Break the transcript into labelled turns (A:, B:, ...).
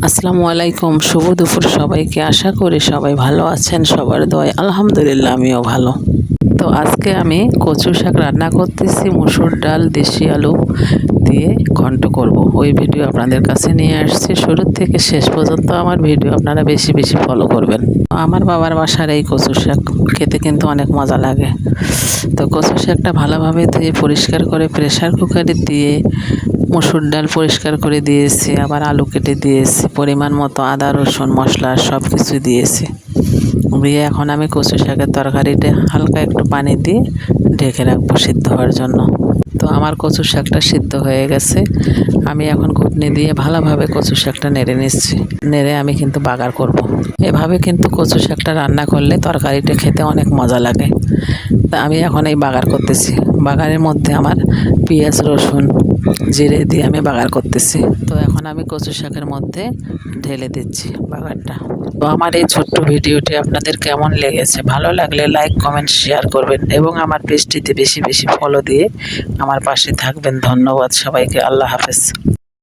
A: আসসালামু আলাইকুম, শুভ দুপুর সবাইকে। আশা করি সবাই ভালো আছেন, সবার দোয়ায় আলহামদুলিল্লাহ আমিও ভালো। তো আজকে আমি কচু শাক রান্না করতেছি, মসুর ডাল, দেশি আলু দিয়ে ঘন্ট করব। ওই ভিডিও আপনাদের কাছে নিয়ে আসছি। শুরু থেকে শেষ পর্যন্ত আমার ভিডিও আপনারা বেশি বেশি ফলো করবেন। আমার বাবার বাসার এই কচু শাক খেতে কিন্তু অনেক মজা লাগে। তো কচু শাকটা ভালোভাবে ধুয়ে পরিষ্কার করে প্রেসার কুকারে দিয়ে মসুর ডাল পরিষ্কার করে দিয়েছি, আবার আলু কেটে দিয়েছি, পরিমাণ মতো আদা রসুন মশলা সব কিছু দিয়েছি। দিয়ে এখন আমি কচু শাকের তরকারিতে হালকা একটু পানি দিয়ে ঢেকে রাখবো সিদ্ধ হওয়ার জন্য। তো আমার কচু শাকটা সিদ্ধ হয়ে গেছে। আমি এখন ঘুটনি দিয়ে ভালোভাবে কচু শাকটা নেড়ে নিচ্ছি। নেড়ে আমি কিন্তু বাগার করব। এভাবে কিন্তু কচু শাকটা রান্না করলে তরকারিটা খেতে অনেক মজা লাগে। তা আমি এখন এই বাগার করতেছি। বাগারের মধ্যে আমার পেঁয়াজ রসুন জিরে দিয়ে আমি বাগার করতেছি। তো এখন আমি কচু শাকের মধ্যে ঢেলে দিচ্ছি বাগারটা। তো আমার এই ছোট্ট ভিডিওটি আপনাদের কেমন লেগেছে? ভালো লাগলে লাইক কমেন্ট শেয়ার করবেন এবং আমার পেজটিতে বেশি বেশি ফলো দিয়ে আমার পাশে থাকবেন। ধন্যবাদ সবাইকে। আল্লাহ হাফেজ।